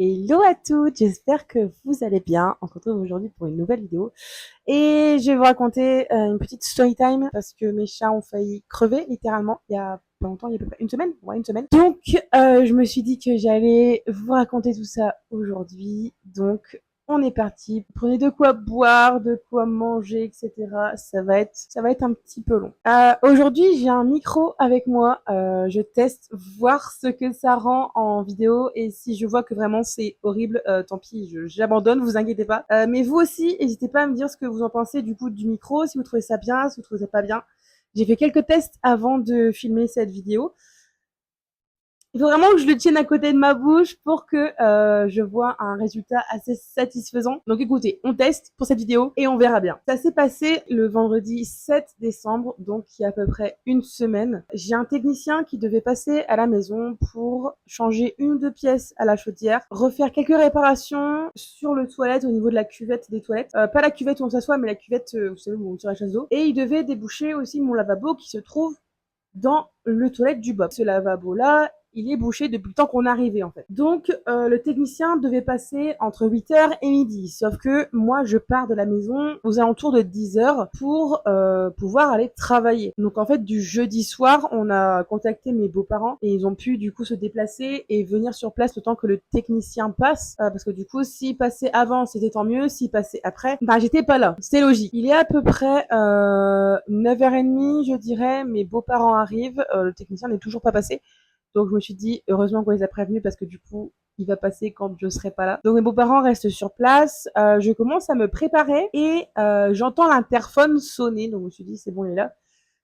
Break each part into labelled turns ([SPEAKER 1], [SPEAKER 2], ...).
[SPEAKER 1] Hello à toutes, j'espère que vous allez bien. On se retrouve aujourd'hui pour une nouvelle vidéo et je vais vous raconter une petite story time parce que mes chats ont failli crever littéralement il y a pas longtemps, il y a à peu près une semaine. Ouais, une semaine. Donc je me suis dit que j'allais vous raconter tout ça aujourd'hui. Donc on est parti. Prenez de quoi boire, de quoi manger, etc. Ça va être un petit peu long. Aujourd'hui, j'ai un micro avec moi. Je teste voir ce que ça rend en vidéo et si je vois que vraiment c'est horrible, tant pis, j'abandonne. Vous inquiétez pas. Mais vous aussi, n'hésitez pas à me dire ce que vous en pensez du coup du micro, si vous trouvez ça bien, si vous trouvez ça pas bien. J'ai fait quelques tests avant de filmer cette vidéo. Il faut vraiment que je le tienne à côté de ma bouche pour que je vois un résultat assez satisfaisant. Donc écoutez, on teste pour cette vidéo et on verra bien. Ça s'est passé le vendredi 7 décembre, donc il y a à peu près une semaine. J'ai un technicien qui devait passer à la maison pour changer une ou deux pièces à la chaudière, refaire quelques réparations sur le toilette au niveau de la cuvette des toilettes. Pas la cuvette où on s'assoit, mais la cuvette, vous savez, où on tire la chasse d'eau. Et il devait déboucher aussi mon lavabo qui se trouve dans le toilette du Bob. Ce lavabo-là, il est bouché depuis le temps qu'on est arrivé en fait. Donc le technicien devait passer entre 8h et midi. Sauf que moi je pars de la maison aux alentours de 10h pour pouvoir aller travailler. Donc en fait du jeudi soir, on a contacté mes beaux-parents et ils ont pu du coup se déplacer et venir sur place le temps que le technicien passe. Parce que du coup s'il passait avant c'était tant mieux, s'il passait après, bah j'étais pas là. C'est logique. Il est à peu près 9h30 je dirais, mes beaux-parents arrivent, le technicien n'est toujours pas passé. Donc je me suis dit, heureusement qu'on les a prévenus parce que du coup, il va passer quand je serai pas là. Donc mes beaux-parents restent sur place. Je commence à me préparer et j'entends l'interphone sonner. Donc je me suis dit, c'est bon, il est là.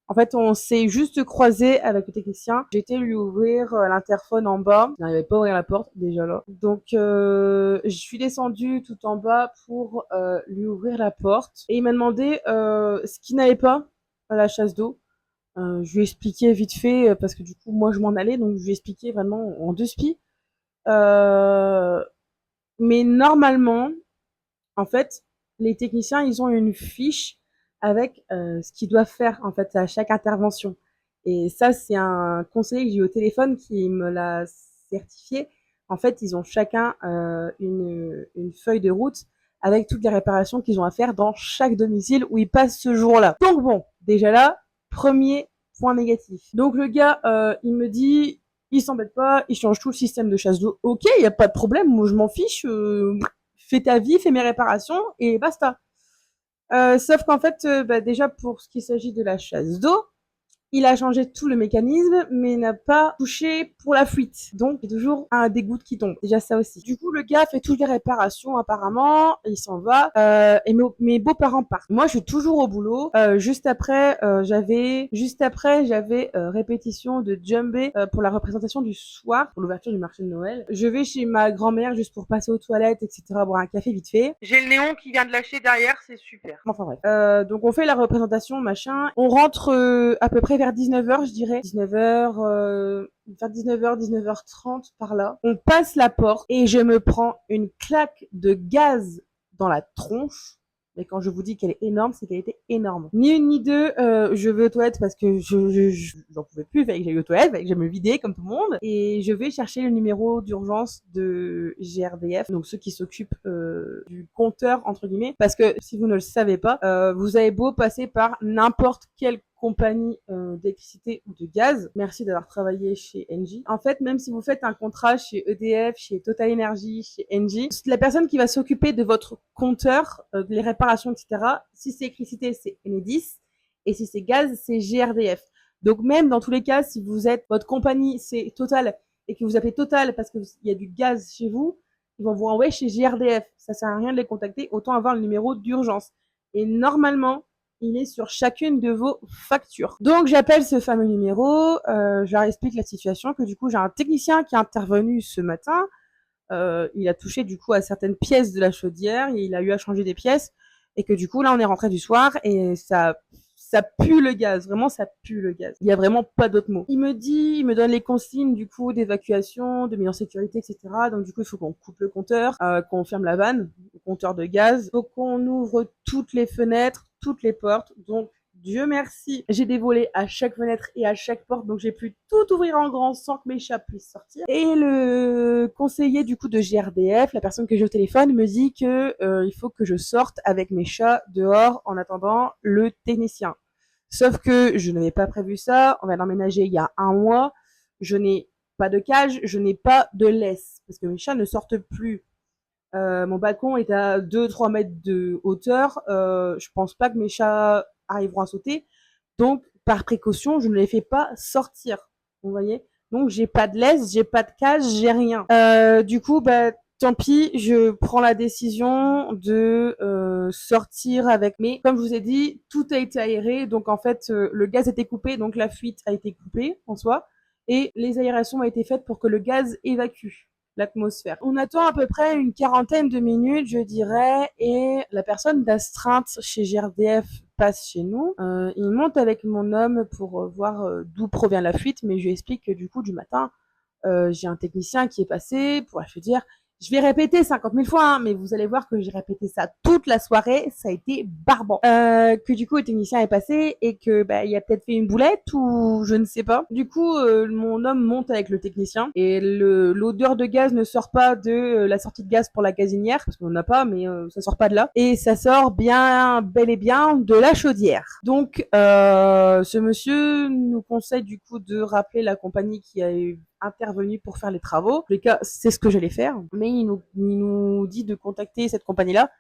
[SPEAKER 1] En fait, on s'est juste croisé avec le technicien. J'ai été lui ouvrir l'interphone en bas. Il n'arrivait pas à ouvrir la porte déjà là. Donc je suis descendue tout en bas pour lui ouvrir la porte. Et il m'a demandé ce qui n'allait pas à la chasse d'eau. Je lui ai expliqué vite fait, parce que du coup, moi, je m'en allais, donc je lui ai expliqué vraiment en deux spies. Euh, mais normalement, en fait, les techniciens, ils ont une fiche avec ce qu'ils doivent faire, en fait, à chaque intervention. Et ça, c'est un conseiller que j'ai eu au téléphone qui me l'a certifié. En fait, ils ont chacun une feuille de route avec toutes les réparations qu'ils ont à faire dans chaque domicile où ils passent ce jour-là. Donc bon, déjà là, premier point négatif. Donc le gars, il me dit, il s'embête pas, il change tout le système de chasse d'eau. Ok, il y a pas de problème, moi je m'en fiche. Fais ta vie, fais mes réparations et basta. Sauf qu'en fait, bah, déjà pour ce qui s'agit de la chasse d'eau, il a changé tout le mécanisme, mais n'a pas touché pour la fuite. Donc, il y a toujours un des gouttes qui tombe. Déjà ça aussi. Du coup, le gars fait toutes les réparations apparemment, il s'en va, et mes beaux-parents partent. Moi, je suis toujours au boulot. Juste après, j'avais répétition de djembé pour la représentation du soir, pour l'ouverture du marché de Noël. Je vais chez ma grand-mère juste pour passer aux toilettes, etc., boire un café vite fait. J'ai le néon qui vient de lâcher derrière, c'est super. Enfin bref. Donc on fait la représentation, machin. On rentre à peu près vers 19h, je dirais. 19h, vers 19h, 19h30 par là. On passe la porte et je me prends une claque de gaz dans la tronche. Mais quand je vous dis qu'elle est énorme, c'est qu'elle était énorme. Ni une ni deux, je vais aux toilettes parce que j'en pouvais plus, il fallait que j'aille aux toilettes, il fallait que je me vidais comme tout le monde. Et je vais chercher le numéro d'urgence de GRDF, donc ceux qui s'occupent du compteur, entre guillemets. Parce que si vous ne le savez pas, vous avez beau passer par n'importe quelle compagnie d'électricité ou de gaz. Merci d'avoir travaillé chez Engie. En fait, même si vous faites un contrat chez EDF, chez Total Energy, chez Engie, la personne qui va s'occuper de votre compteur, les réparations, etc., si c'est électricité, c'est Enedis, et si c'est gaz, c'est GRDF. Donc même dans tous les cas, si vous êtes, votre compagnie, c'est Total, et que vous appelez Total parce qu'il y a du gaz chez vous, ils vont vous envoyer chez GRDF. Ça sert à rien de les contacter, autant avoir le numéro d'urgence. Et normalement, il est sur chacune de vos factures. Donc j'appelle ce fameux numéro, je leur explique la situation, que du coup j'ai un technicien qui est intervenu ce matin, il a touché du coup à certaines pièces de la chaudière, et il a eu à changer des pièces, et que du coup là on est rentré du soir, et ça pue le gaz, vraiment ça pue le gaz. Il y a vraiment pas d'autre mot. Il me donne les consignes du coup d'évacuation, de mise en sécurité, etc. Donc du coup il faut qu'on coupe le compteur, qu'on ferme la vanne, le compteur de gaz. Il faut qu'on ouvre toutes les fenêtres, toutes les portes, donc Dieu merci, j'ai des volets à chaque fenêtre et à chaque porte, donc j'ai pu tout ouvrir en grand sans que mes chats puissent sortir. Et le conseiller du coup de GRDF, la personne que j'ai au téléphone, me dit que il faut que je sorte avec mes chats dehors en attendant le technicien. Sauf que je n'avais pas prévu ça, on va emménager il y a un mois, je n'ai pas de cage, je n'ai pas de laisse, parce que mes chats ne sortent plus. Mon balcon est à 2-3 mètres de hauteur. Je pense pas que mes chats arriveront à sauter. Donc, par précaution, je ne les fais pas sortir. Vous voyez? Donc, j'ai pas de laisse, j'ai pas de cage, j'ai rien. Du coup, bah, tant pis, je prends la décision de sortir avec. Mais comme je vous ai dit, tout a été aéré. Donc, en fait, le gaz était coupé. Donc, la fuite a été coupée en soi. Et les aérations ont été faites pour que le gaz évacue l'atmosphère. On attend à peu près une quarantaine de minutes, je dirais, et la personne d'astreinte chez GRDF passe chez nous. Il monte avec mon homme pour voir d'où provient la fuite, mais je lui explique que du coup, du matin, j'ai un technicien qui est passé pour lui dire je vais répéter 50 000 fois, hein, mais vous allez voir que j'ai répété ça toute la soirée, ça a été barbant. Que du coup, le technicien est passé et que bah, il a peut-être fait une boulette ou je ne sais pas. Du coup, mon homme monte avec le technicien et l'odeur de gaz ne sort pas de la sortie de gaz pour la gazinière, parce qu'on n'en a pas, mais ça sort pas de là. Et ça sort bien, bel et bien de la chaudière. Donc, ce monsieur nous conseille du coup de rappeler la compagnie qui a intervenu pour faire les travaux. En tous les cas, c'est ce que j'allais faire. Mais il nous dit de contacter cette compagnie-là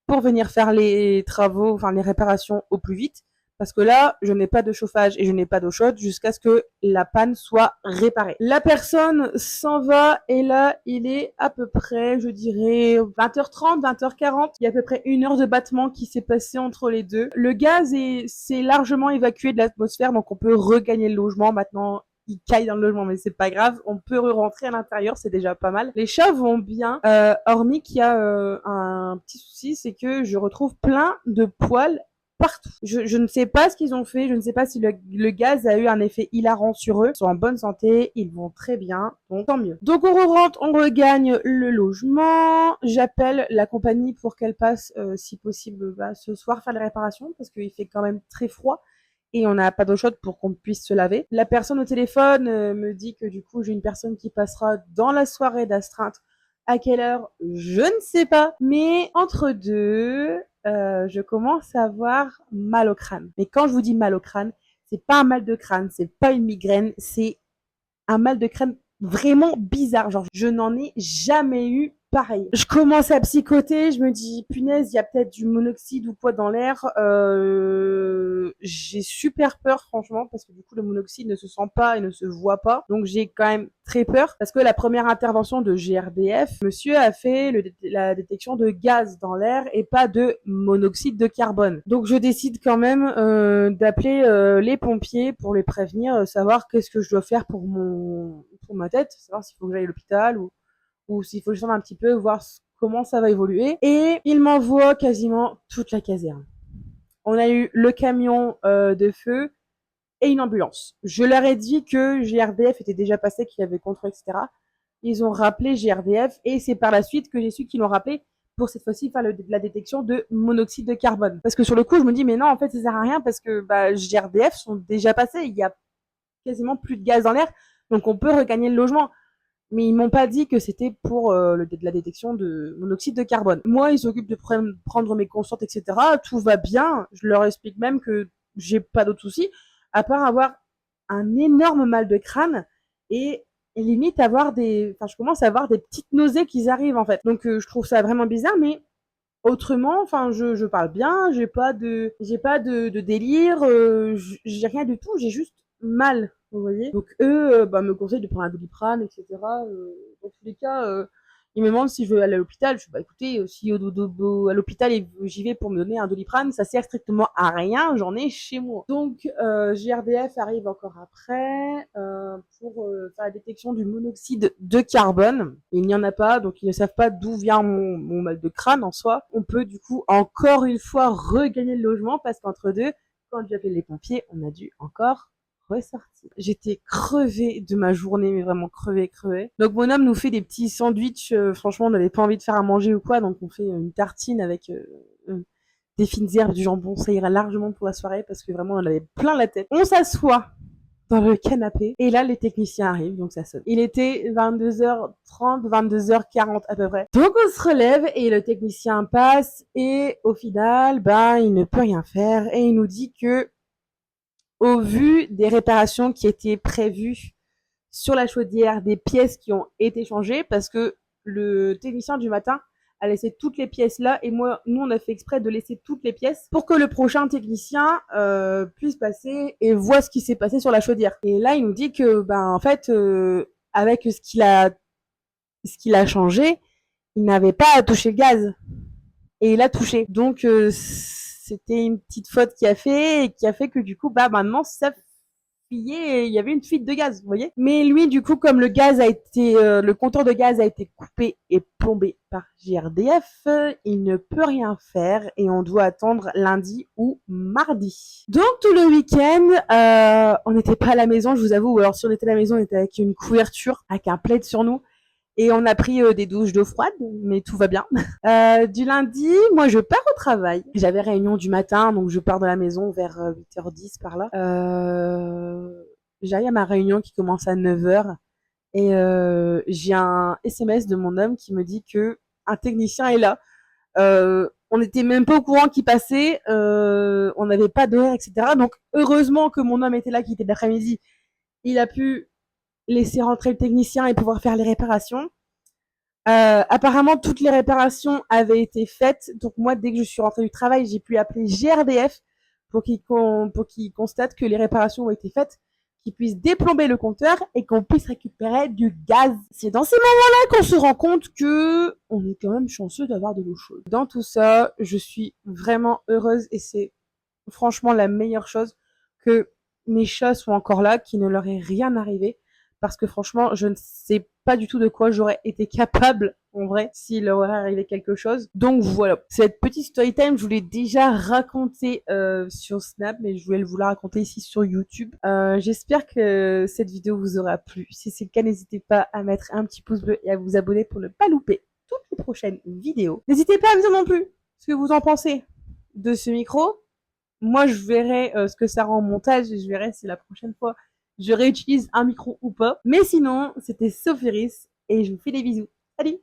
[SPEAKER 1] pour venir faire les travaux, enfin les réparations au plus vite. Parce que là, je n'ai pas de chauffage et je n'ai pas d'eau chaude jusqu'à ce que la panne soit réparée. La personne s'en va et là, il est à peu près, je dirais, 20h30, 20h40. Il y a à peu près 1 heure de battement qui s'est passé entre les deux. Le gaz s'est largement évacué de l'atmosphère, donc on peut regagner le logement maintenant. Il caille dans le logement, mais c'est pas grave. On peut rentrer à l'intérieur, c'est déjà pas mal. Les chats vont bien, hormis qu'il y a un petit souci, c'est que je retrouve plein de poils partout. Je ne sais pas ce qu'ils ont fait, je ne sais pas si le gaz a eu un effet hilarant sur eux. Ils sont en bonne santé, ils vont très bien, donc tant mieux. Donc on rentre, on regagne le logement. J'appelle la compagnie pour qu'elle passe, si possible, ce soir faire les réparations, parce qu'il fait quand même très froid et on n'a pas d'eau chaude pour qu'on puisse se laver. La personne au téléphone me dit que du coup j'ai une personne qui passera dans la soirée d'astreinte. À quelle heure? Je ne sais pas. Mais entre deux, je commence à avoir mal au crâne. Mais quand je vous dis mal au crâne, c'est pas un mal de crâne, c'est pas une migraine, c'est un mal de crâne vraiment bizarre. Genre, je n'en ai jamais eu pareil. Je commence à psychoter, je me dis, punaise, il y a peut-être du monoxyde ou quoi dans l'air. J'ai super peur, franchement, parce que du coup, le monoxyde ne se sent pas et ne se voit pas. Donc, j'ai quand même très peur, parce que la première intervention de GRDF, monsieur a fait la détection de gaz dans l'air et pas de monoxyde de carbone. Donc, je décide quand même d'appeler les pompiers pour les prévenir, savoir qu'est-ce que je dois faire pour ma tête, savoir s'il faut que j'aille à l'hôpital ou s'il faut que je un petit peu, voir comment ça va évoluer. Et il m'envoie quasiment toute la caserne. On a eu le camion de feu et une ambulance. Je leur ai dit que GRDF était déjà passé, qu'il avait contrôlé, etc. Ils ont rappelé GRDF et c'est par la suite que j'ai su qu'ils l'ont rappelé pour cette fois-ci faire la détection de monoxyde de carbone. Parce que sur le coup, je me dis, mais non, en fait, ça sert à rien parce que GRDF sont déjà passés. Il y a quasiment plus de gaz dans l'air, donc on peut regagner le logement. Mais ils m'ont pas dit que c'était pour la détection de monoxyde de carbone. Moi, ils s'occupent de prendre mes constantes, etc. Tout va bien. Je leur explique même que j'ai pas d'autres soucis, à part avoir un énorme mal de crâne et limite avoir je commence à avoir des petites nausées qui arrivent en fait. Donc je trouve ça vraiment bizarre, mais autrement, je parle bien, j'ai pas de délire, j'ai rien du tout, j'ai juste mal, vous voyez. Donc eux, me conseillent de prendre un Doliprane, etc. Dans tous les cas, ils me demandent si je veux aller à l'hôpital. Je dis, écoutez, si à l'hôpital j'y vais pour me donner un Doliprane, ça sert strictement à rien, j'en ai chez moi. Donc GRDF arrive encore après pour faire la détection du monoxyde de carbone. Il n'y en a pas, donc ils ne savent pas d'où vient mon mal de crâne en soi. On peut du coup encore une fois regagner le logement parce qu'entre deux, quand j'ai appelé les pompiers, on a dû encore ressortir. J'étais crevée de ma journée, mais vraiment crevée. Donc mon homme nous fait des petits sandwichs. Franchement, on n'avait pas envie de faire à manger ou quoi, donc on fait une tartine avec des fines herbes, du jambon, ça ira largement pour la soirée parce que vraiment on avait plein la tête. On s'assoit dans le canapé et là les techniciens arrivent, donc ça sonne. Il était 22h30, 22h40 à peu près. Donc on se relève et le technicien passe et au final, il ne peut rien faire et il nous dit que au vu des réparations qui étaient prévues sur la chaudière, des pièces qui ont été changées parce que le technicien du matin a laissé toutes les pièces là et nous on a fait exprès de laisser toutes les pièces pour que le prochain technicien puisse passer et voit ce qui s'est passé sur la chaudière. Et là il nous dit que en fait avec ce qu'il a changé, il n'avait pas à toucher le gaz et il a touché. Donc c'était une petite faute qu'il a fait et qui a fait que du coup maintenant ça et il y avait une fuite de gaz, vous voyez. Mais lui, du coup, comme le compteur de gaz a été coupé et plombé par GRDF, il ne peut rien faire et on doit attendre lundi ou mardi. Donc tout le week-end, on n'était pas à la maison, je vous avoue. Ou alors si on était à la maison, on était avec une couverture, avec un plaid sur nous. Et on a pris des douches d'eau froide, mais tout va bien. Du lundi, moi je pars au travail. J'avais réunion du matin, donc je pars de la maison vers 8h10 par là. J'arrive à ma réunion qui commence à 9h et j'ai un SMS de mon homme qui me dit que un technicien est là. On n'était même pas au courant qu'il passait, on n'avait pas d'horaire, etc. Donc heureusement que mon homme était là, qui était d'après-midi. Il a pu laisser rentrer le technicien et pouvoir faire les réparations. Apparemment, toutes les réparations avaient été faites. Donc moi, dès que je suis rentrée du travail, j'ai pu appeler GRDF pour qu'ils constatent que les réparations ont été faites, qu'ils puissent déplomber le compteur et qu'on puisse récupérer du gaz. C'est dans ces moments-là qu'on se rend compte que on est quand même chanceux d'avoir de l'eau chaude. Dans tout ça, je suis vraiment heureuse et c'est franchement la meilleure chose que mes chats soient encore là, qu'il ne leur est rien arrivé. Parce que franchement, je ne sais pas du tout de quoi j'aurais été capable, en vrai, s'il leur aurait arrivé quelque chose. Donc voilà, cette petite story time, je vous l'ai déjà racontée sur Snap, mais je voulais vous la raconter ici sur YouTube. J'espère que cette vidéo vous aura plu. Si c'est le cas, n'hésitez pas à mettre un petit pouce bleu et à vous abonner pour ne pas louper toutes les prochaines vidéos. N'hésitez pas à me dire non plus ce que vous en pensez de ce micro. Moi, je verrai ce que ça rend en montage et je verrai si la prochaine fois je réutilise un micro ou pas. Mais sinon, c'était Sophiris et je vous fais des bisous. Salut!